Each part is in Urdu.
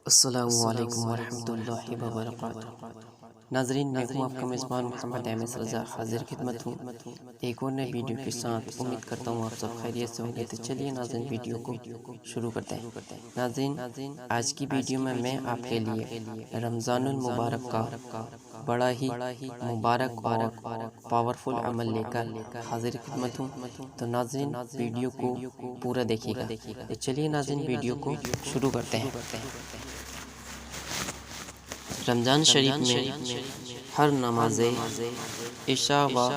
السلام علیکم ورحمۃ اللہ وبرکاتہ۔ ناظرین، میں ہوں آپ کا مجبان محمد ms رضا، حاضر خدمت ہوں ایک اور نئے ویڈیو کے ساتھ۔ امید کرتا ہوں آپ سب خیریت سے ہوں گے۔ تو چلیے ناظرین، ویڈیو کو شروع کرتے ہیں۔ ناظرین، آج کی ویڈیو میں آپ کے لیے رمضان المبارک کا بڑا ہی مبارک اور پاورفل عمل لے کر حاضر خدمت ہوں۔ تو ناظرین، ویڈیو کو پورا دیکھیے گا۔ تو چلیے ناظرین، ویڈیو کو شروع کرتے ہیں۔ رمضان شریف میں ہر نماز عشاء و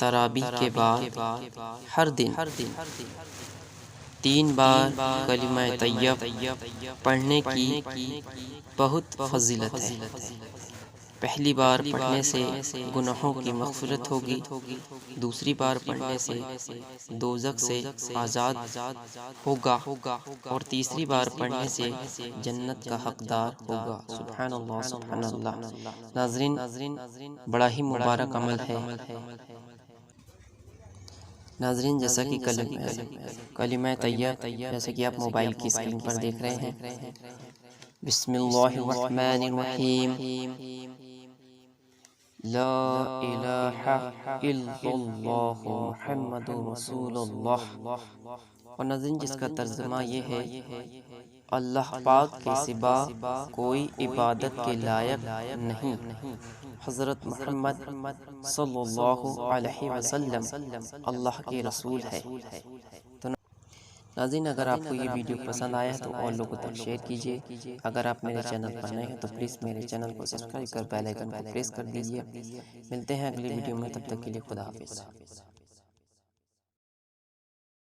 ترابی کے بعد ہر دن 3 بار کلمہ طیب پڑھنے کی بہت فضیلت ہے۔ پہلی بار پڑھنے سے گناہوں کی مغفرت ہوگی، دوسری بار پڑھنے سے دوزخ سے آزاد ہوگا اور تیسری بار پڑھنے سے جنت کا حقدار ہوگا۔ سبحان اللہ، سبحان اللہ۔ ناظرین، بڑا ہی مبارک عمل ہے۔ ناظرین، جیسا کہ کلمہ طیب جیسا کہ آپ موبائل کی اسکرین پر دیکھ رہے ہیں، بسم اللہ الرحمن الرحیم، لا الہ الا اللہ محمد رسول اللہ۔ اور ناظرین، جس کا ترجمہ یہ ہے، اللہ پاک کے سوا کوئی عبادت کے لائق نہیں، حضرت محمد صلی اللہ علیہ وسلم اللہ کے رسول ہے۔ تو ناظرین، اگر آپ کو یہ ویڈیو پسند آیا ہے تو اور لوگوں تک شیئر کیجیے۔ اگر آپ میرے چینل پر نئے ہیں تو پلیز میرے چینل کو سبسکرائب کر بیل آئیکن کو پریس کر دیجیے۔ ملتے ہیں اگلی ویڈیو میں، تب تک کے لیے خدا حافظ۔